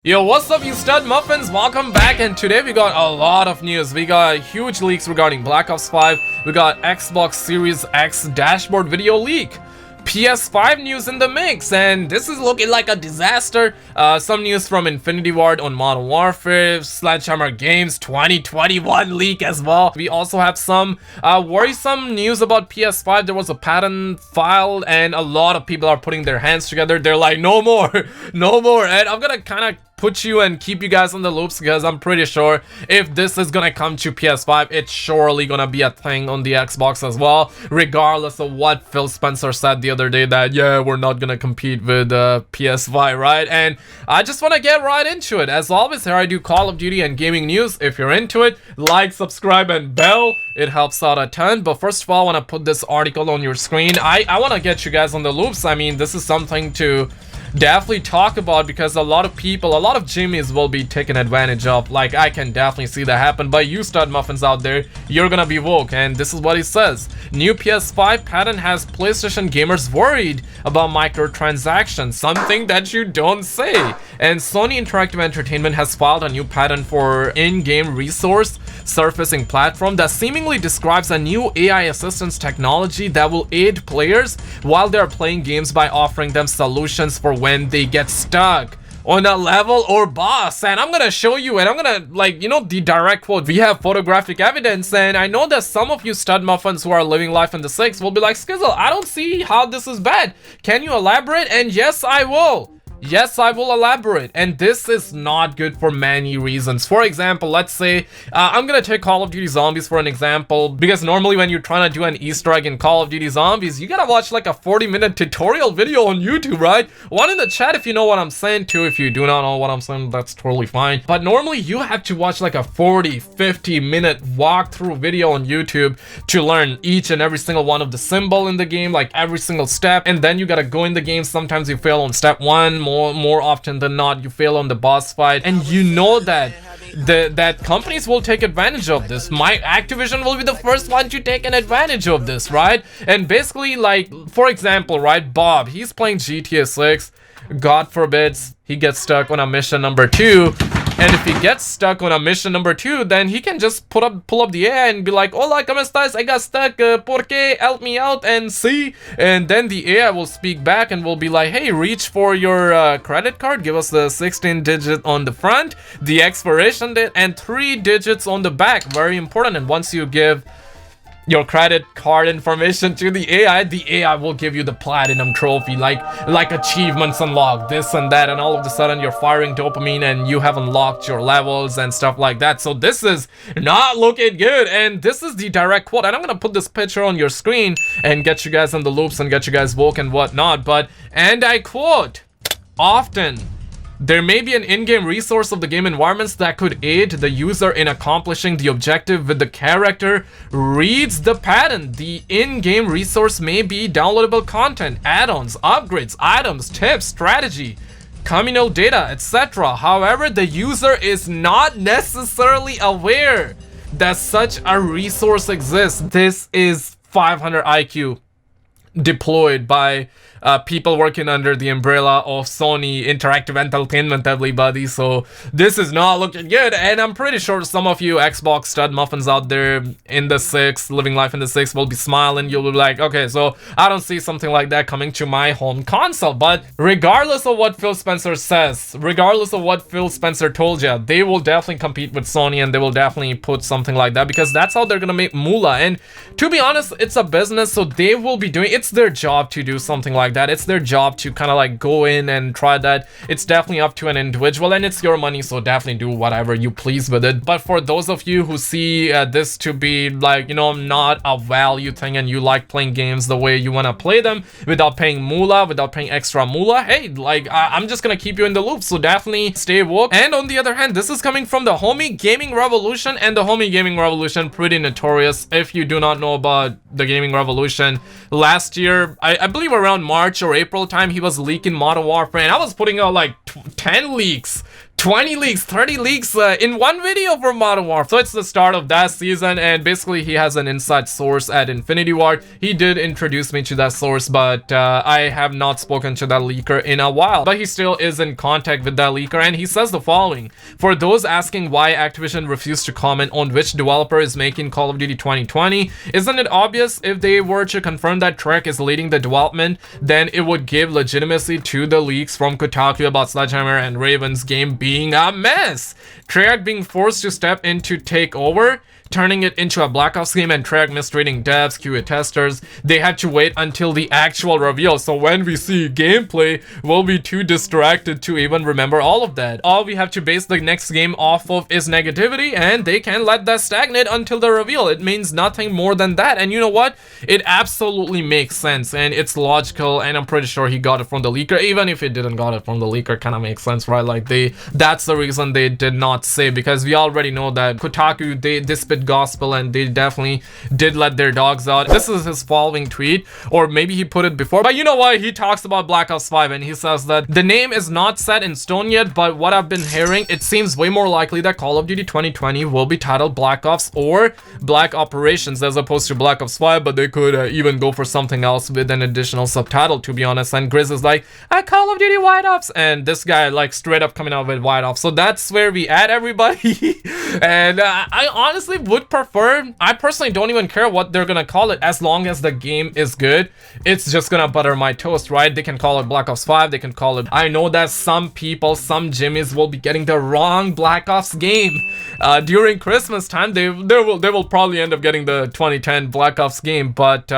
Yo, what's up you stud muffins? Welcome back, and today we got a lot of news. We got huge leaks regarding Black Ops 5. We got Xbox Series X dashboard video leak. PS5 news in the mix, and this is looking like a disaster. Some news from Infinity Ward on Modern Warfare, Sledgehammer Games 2021 leak as well. We also have some worrisome news about PS5. There was a patent filed, and a lot of people are putting their hands together. They're like, no more, no more. And I'm gonna kind of put you and keep you guys on the loops, because I'm pretty sure if this is gonna come to PS5, it's surely gonna be a thing on the Xbox as well, regardless of what Phil Spencer said the other day, that yeah, we're not gonna compete with PS5, right? And I just want to get right into it. As always, here I do Call of Duty and gaming news. If you're into it, like, subscribe, and bell. It helps out a ton. But first of all, I want to put this article on your screen. I want to get you guys on the loops. I mean, this is something to definitely talk about, because a lot of people, a lot of Jimmies will be taken advantage of. Like, I can definitely see that happen. But you stud muffins out there, you're gonna be woke. And this is what he says: new PS5 patent has PlayStation gamers worried about microtransactions, something that you don't say. And Sony Interactive Entertainment has filed a new patent for in-game resource surfacing platform that seemingly describes a new AI assistance technology that will aid players while they're playing games by offering them solutions for when they get stuck on a level or boss. And I'm gonna show you, and I'm gonna, like, you know, the direct quote. We have photographic evidence, and I know that some of you stud muffins who are living life in the six will be like, Skizzle, I don't see how this is bad. Can you elaborate? And yes, I will. Yes, I will elaborate. And this is not good for many reasons. For example, let's say I'm gonna take Call of Duty Zombies for an example, because normally when you're trying to do an Easter egg in Call of Duty Zombies, you gotta watch like a 40-minute tutorial video on YouTube, right? One in the chat if you know what I'm saying too. If you do not know what I'm saying, that's totally fine. But normally you have to watch like a 40-50-minute walkthrough video on YouTube to learn each and every single one of the symbol in the game, like every single step. And then you gotta go in the game. Sometimes you fail on step one. More often than not, you fail on the boss fight, and you know that that companies will take advantage of this. Activision will be the first one to take an advantage of this, right? And basically, like, for example, right, Bob, he's playing GTA 6. God forbids he gets stuck on a mission number 2. And if he gets stuck on a mission number 2, then he can just pull up the AI and be like, hola, ¿cómo estás? I got stuck, ¿por qué? Help me out, and see. And then the AI will speak back and will be like, hey, reach for your credit card, give us the 16 digit on the front, the expiration date, and 3 digits on the back. Very important. And once you give your credit card information to the AI will give you the platinum trophy, like achievements unlocked, this and that, and all of a sudden you're firing dopamine and you have unlocked your levels and stuff like that. So this is not looking good, and this is the direct quote. And I'm gonna put this picture on your screen and get you guys in the loops and get you guys woke and whatnot. But, and I quote, often there may be an in-game resource of the game environments that could aid the user in accomplishing the objective with the character reads the patent. The in-game resource may be downloadable content, add-ons, upgrades, items, tips, strategy, communal data, etc. However, the user is not necessarily aware that such a resource exists. This is 500 IQ deployed by people working under the umbrella of Sony Interactive Entertainment, everybody. So this is not looking good, and I'm pretty sure some of you Xbox stud muffins out there in the 6, living life in the 6, will be smiling. You'll be like, okay, so I don't see something like that coming to my home console. But regardless of what Phil Spencer says, regardless of what Phil Spencer told you, they will definitely compete with Sony, and they will definitely put something like that, because that's how they're gonna make moolah. And to be honest, it's a business, so they will be doing, it's their job to do something like that. It's their job to kind of like go in and try that. It's definitely up to an individual, and it's your money, so definitely do whatever you please with it. But for those of you who see this to be like, you know, not a value thing, and you like playing games the way you want to play them without paying moolah, without paying extra moolah, hey, like, I'm just gonna keep you in the loop, so definitely stay woke. And on the other hand, this is coming from the Homie Gaming Revolution, and the Homie Gaming Revolution, pretty notorious. If you do not know about the Gaming Revolution, last year, I believe around March or April time, he was leaking Modern Warfare, and I was putting out like 10 leaks 20 leaks, 30 leaks in one video for Modern Warfare. So it's the start of that season, and basically he has an inside source at Infinity Ward. He did introduce me to that source, but I have not spoken to that leaker in a while. But he still is in contact with that leaker, and he says the following: for those asking why Activision refused to comment on which developer is making Call of Duty 2020, isn't it obvious if they were to confirm that Treyarch is leading the development, then it would give legitimacy to the leaks from Kotaku about Sledgehammer and Raven's game being a mess. Treyarch being forced to step in to take over, turning it into a Black Ops game, and Treyarch mistreating devs, QA testers. They had to wait until the actual reveal, so when we see gameplay, we'll be too distracted to even remember all of that. All we have to base the next game off of is negativity, and they can let that stagnate until the reveal. It means nothing more than that, and you know what? It absolutely makes sense, and it's logical, and I'm pretty sure he got it from the leaker. Even if he didn't got it from the leaker, kind of makes sense, right? Like, that's the reason they did not say, because we already know that Kotaku, they spit gospel, and they definitely did let their dogs out. This is his following tweet, or maybe he put it before, but you know what? He talks about Black Ops 5, and he says that the name is not set in stone yet, but what I've been hearing, it seems way more likely that Call of Duty 2020 will be titled Black Ops or Black Operations as opposed to Black Ops 5, but they could even go for something else with an additional subtitle, to be honest. And Grizz is like, Call of Duty White Ops, and this guy like straight up coming out with White Ops. So that's where we at, everybody. And I honestly would prefer, I personally don't even care what they're gonna call it, as long as the game is good. It's just gonna butter my toast, right? They can call it Black Ops 5, they can call it, I know that some people, some Jimmies will be getting the wrong Black Ops game during Christmas time. They will probably end up getting the 2010 Black Ops game, but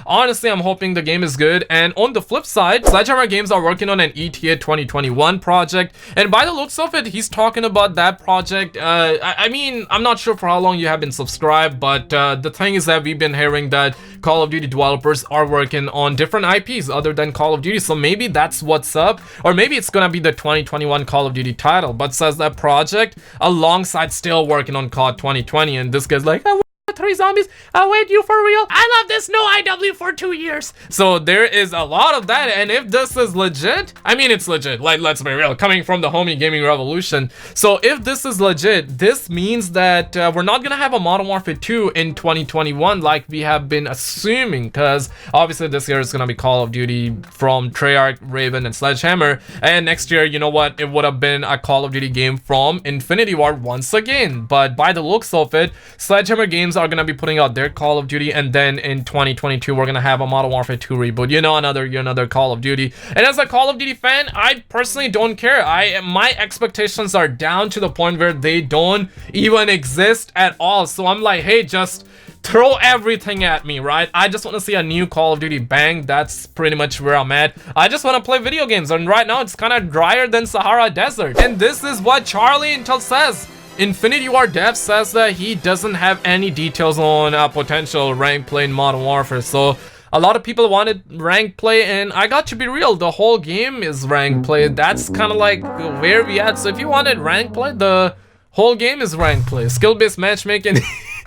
honestly, I'm hoping the game is good. And on the flip side, Sledgehammer Games are working on an ETA 2021 project, and by the looks of it, he's talking about that project. I mean, I'm not sure for how long you have been subscribed, but the thing is that we've been hearing that Call of Duty developers are working on different IPs other than Call of Duty, so maybe that's what's up, or maybe it's gonna be the 2021 Call of Duty title, but says that project alongside still working on COD 2020, and this guy's like, 3 zombies. Wait, you for real? I love this. No IW for 2 years. So there is a lot of that, and if this is legit, I mean, it's legit. Like, let's be real, coming from the homie gaming revolution. So if this is legit, this means that we're not gonna have a Modern Warfare 2 in 2021 like we have been assuming, because obviously this year is gonna be Call of Duty from Treyarch, Raven, and Sledgehammer, and next year, you know what, it would have been a Call of Duty game from Infinity Ward once again. But by the looks of it, Sledgehammer Games are gonna be putting out their Call of Duty, and then in 2022 we're gonna have a Modern Warfare 2 reboot, you know, another Call of Duty. And as a Call of Duty fan, I personally don't care. My expectations are down to the point where they don't even exist at all. So I'm like, hey, just throw everything at me, right? I just want to see a new Call of Duty bang. That's pretty much where I'm at. I just want to play video games, and right now it's kind of drier than Sahara Desert. And this is what Charlie Intel says. Infinity Ward Dev says that he doesn't have any details on potential rank play in Modern Warfare. So a lot of people wanted rank play, and I got to be real, the whole game is rank play. That's kind of like where we at. So if you wanted rank play, the whole game is rank play. Skill-based matchmaking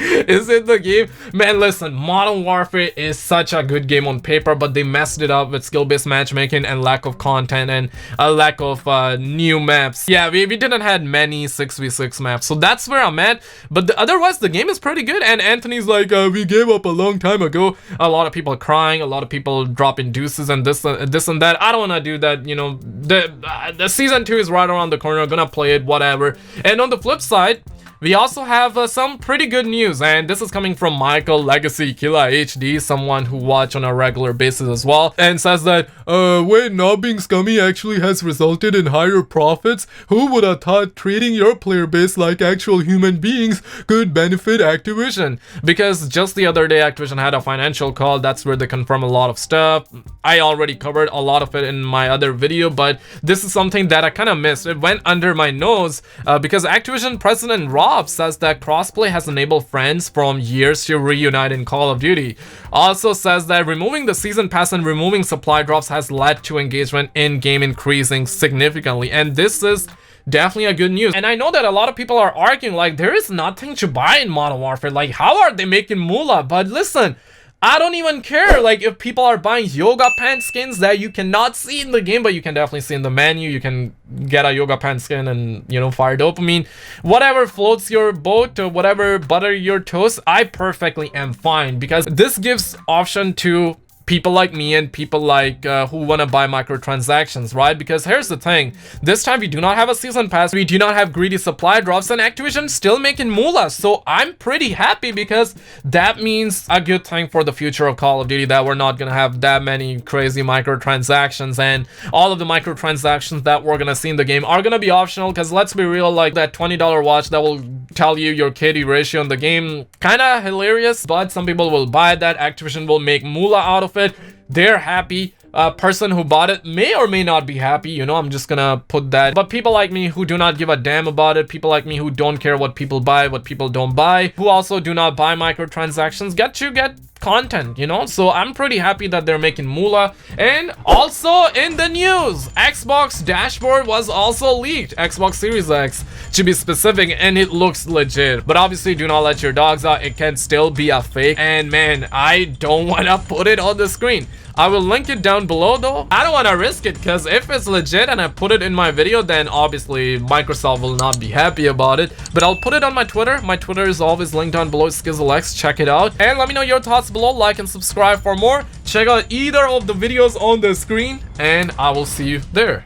is in the game. Man, listen, Modern Warfare is such a good game on paper, but they messed it up with skill-based matchmaking and lack of content and a lack of new maps. Yeah, we didn't had many 6v6 maps, so that's where I'm at. But otherwise, the game is pretty good, and Anthony's like, we gave up a long time ago. A lot of people crying, a lot of people dropping deuces and this and that. I don't want to do that, you know. The season 2 is right around the corner. I'm gonna play it, whatever. And on the flip side, we also have some pretty good news, and this is coming from Michael Legacy Killa HD, someone who watch on a regular basis as well, and says that, wait, not being scummy actually has resulted in higher profits. Who would have thought treating your player base like actual human beings could benefit Activision? Because just the other day, Activision had a financial call. That's where they confirm a lot of stuff. I already covered a lot of it in my other video, but this is something that I kind of missed. It went under my nose because Activision President Rob says that crossplay has enabled friends from years to reunite in Call of Duty. Also says that removing the season pass and removing supply drops has led to engagement in game increasing significantly, and this is definitely a good news. And I know that a lot of people are arguing like there is nothing to buy in Modern Warfare, like how are they making moolah? But listen, I don't even care. Like, if people are buying yoga pant skins that you cannot see in the game, but you can definitely see in the menu, you can get a yoga pant skin and, you know, fire dopamine. Whatever floats your boat or whatever butter your toast, I perfectly am fine, because this gives option to people like me and people like who want to buy microtransactions, right? Because here's the thing, this time we do not have a season pass, we do not have greedy supply drops, and Activision still making moolah. So I'm pretty happy, because that means a good thing for the future of Call of Duty, that we're not gonna have that many crazy microtransactions, and all of the microtransactions that we're gonna see in the game are gonna be optional. Because let's be real, like that $20 watch that will tell you your KD ratio in the game, kind of hilarious, but some people will buy that. Activision will make moolah out of it. They're happy. A person who bought it may or may not be happy, you know, I'm just gonna put that. But people like me who do not give a damn about it, people like me who don't care what people buy, what people don't buy, who also do not buy microtransactions, get content, you know. So I'm pretty happy that they're making moolah. And also in the news, Xbox dashboard was also leaked, Xbox Series X to be specific, and it looks legit. But obviously do not let your dogs out, it can still be a fake. And man, I don't want to put it on the screen. I will link it down below though. I don't want to risk it, because if it's legit and I put it in my video, then obviously Microsoft will not be happy about it. But I'll put it on my Twitter. My Twitter is always linked down below, SkizzleX. Check it out. And let me know your thoughts below. Like and subscribe for more. Check out either of the videos on the screen, and I will see you there.